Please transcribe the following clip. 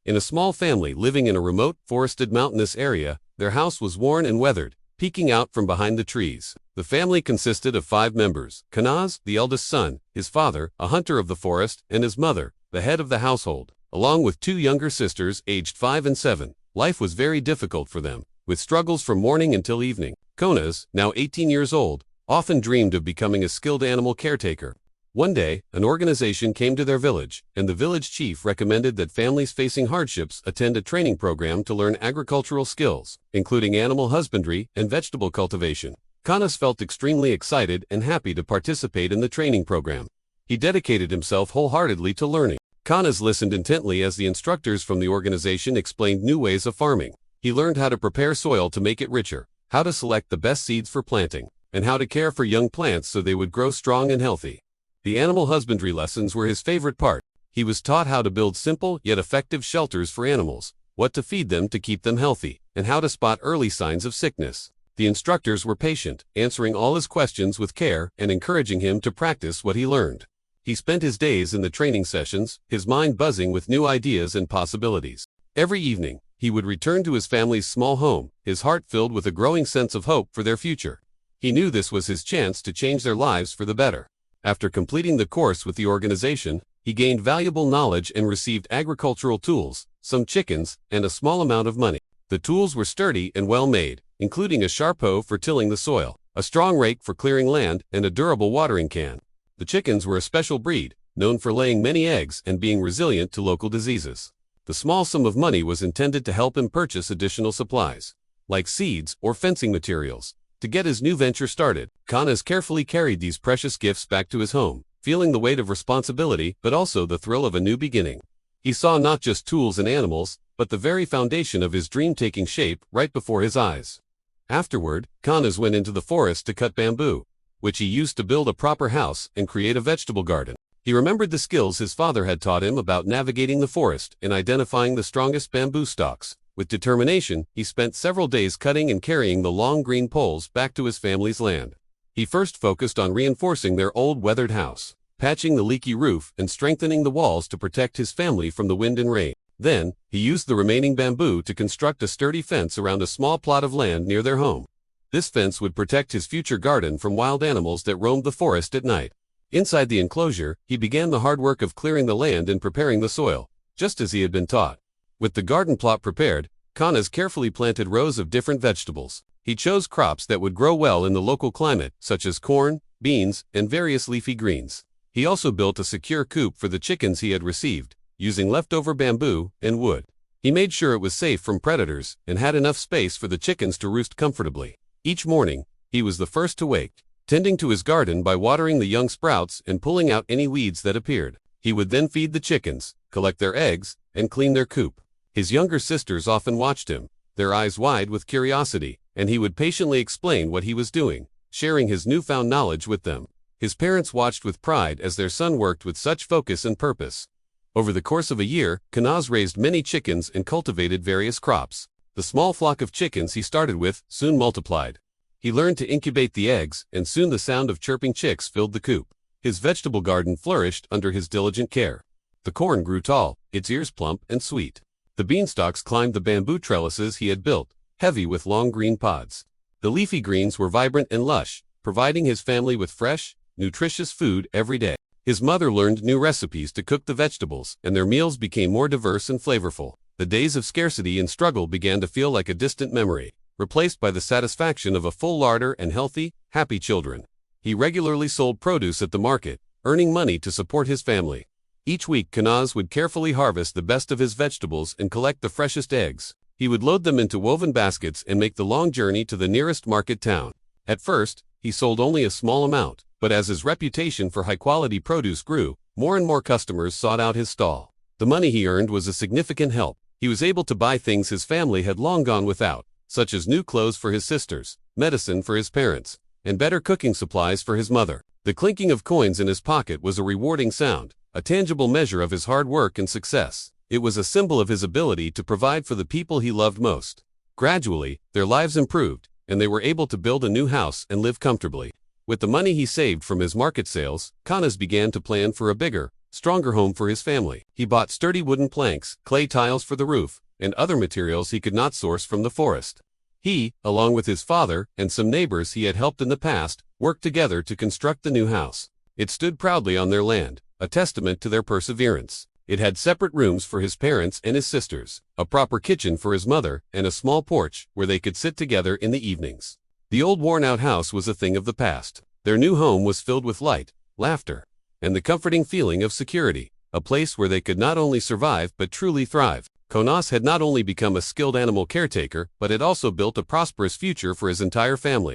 In a small family living in a remote, forested mountainous area, their house was worn and weathered, peeking out from behind the trees. The family consisted of 5 members: Kanaz, the eldest son, his father, a hunter of the forest, and his mother, the head of the household, along with 2 younger sisters aged 5 and 7. Life was very difficult for them, with struggles from morning until evening. Kanaz, now 18 years old, often dreamed of becoming a skilled animal caretaker. One day, an organization came to their village, and the village chief recommended that families facing hardships attend a training program to learn agricultural skills, including animal husbandry and vegetable cultivation. Kanaz felt extremely excited and happy to participate in the training program. He dedicated himself wholeheartedly to learning. Kanaz listened intently as the instructors from the organization explained new ways of farming. He learned how to prepare soil to make it richer, how to select the best seeds for planting, and how to care for young plants so they would grow strong and healthy. The animal husbandry lessons were his favorite part. He was taught how to build simple yet effective shelters for animals, what to feed them to keep them healthy, and how to spot early signs of sickness. The instructors were patient, answering all his questions with care and encouraging him to practice what he learned. He spent his days in the training sessions, his mind buzzing with new ideas and possibilities. Every evening, he would return to his family's small home, his heart filled with a growing sense of hope for their future. He knew this was his chance to change their lives for the better. After completing the course with the organization, he gained valuable knowledge and received agricultural tools, some chickens, and a small amount of money. The tools were sturdy and well made, including a sharp hoe for tilling the soil, a strong rake for clearing land, and a durable watering can. The chickens were a special breed, known for laying many eggs and being resilient to local diseases. The small sum of money was intended to help him purchase additional supplies, like seeds or fencing materials. To get his new venture started, Kanaz carefully carried these precious gifts back to his home, feeling the weight of responsibility but also the thrill of a new beginning. He saw not just tools and animals, but the very foundation of his dream taking shape right before his eyes. Afterward, Kanaz went into the forest to cut bamboo, which he used to build a proper house and create a vegetable garden. He remembered the skills his father had taught him about navigating the forest and identifying the strongest bamboo stalks. With determination, he spent several days cutting and carrying the long green poles back to his family's land. He first focused on reinforcing their old weathered house, patching the leaky roof and strengthening the walls to protect his family from the wind and rain. Then, he used the remaining bamboo to construct a sturdy fence around a small plot of land near their home. This fence would protect his future garden from wild animals that roamed the forest at night. Inside the enclosure, he began the hard work of clearing the land and preparing the soil, just as he had been taught. With the garden plot prepared, Kanaz carefully planted rows of different vegetables. He chose crops that would grow well in the local climate, such as corn, beans, and various leafy greens. He also built a secure coop for the chickens he had received, using leftover bamboo and wood. He made sure it was safe from predators and had enough space for the chickens to roost comfortably. Each morning, he was the first to wake, tending to his garden by watering the young sprouts and pulling out any weeds that appeared. He would then feed the chickens, collect their eggs, and clean their coop. His younger sisters often watched him, their eyes wide with curiosity, and he would patiently explain what he was doing, sharing his newfound knowledge with them. His parents watched with pride as their son worked with such focus and purpose. Over the course of a year, Kanaz raised many chickens and cultivated various crops. The small flock of chickens he started with soon multiplied. He learned to incubate the eggs, and soon the sound of chirping chicks filled the coop. His vegetable garden flourished under his diligent care. The corn grew tall, its ears plump and sweet. The beanstalks climbed the bamboo trellises he had built, heavy with long green pods. The leafy greens were vibrant and lush, providing his family with fresh, nutritious food every day. His mother learned new recipes to cook the vegetables, and their meals became more diverse and flavorful. The days of scarcity and struggle began to feel like a distant memory, replaced by the satisfaction of a full larder and healthy, happy children. He regularly sold produce at the market, earning money to support his family. Each week, Kanaz would carefully harvest the best of his vegetables and collect the freshest eggs. He would load them into woven baskets and make the long journey to the nearest market town. At first, he sold only a small amount, but as his reputation for high-quality produce grew, more and more customers sought out his stall. The money he earned was a significant help. He was able to buy things his family had long gone without, such as new clothes for his sisters, medicine for his parents, and better cooking supplies for his mother. The clinking of coins in his pocket was a rewarding sound, a tangible measure of his hard work and success. It was a symbol of his ability to provide for the people he loved most. Gradually, their lives improved, and they were able to build a new house and live comfortably. With the money he saved from his market sales, Kanaz began to plan for a bigger, stronger home for his family. He bought sturdy wooden planks, clay tiles for the roof, and other materials he could not source from the forest. He, along with his father and some neighbors he had helped in the past, worked together to construct the new house. It stood proudly on their land, a testament to their perseverance. It had separate rooms for his parents and his sisters, a proper kitchen for his mother, and a small porch where they could sit together in the evenings. The old worn-out house was a thing of the past. Their new home was filled with light, laughter, and the comforting feeling of security, a place where they could not only survive but truly thrive. Konos had not only become a skilled animal caretaker, but had also built a prosperous future for his entire family.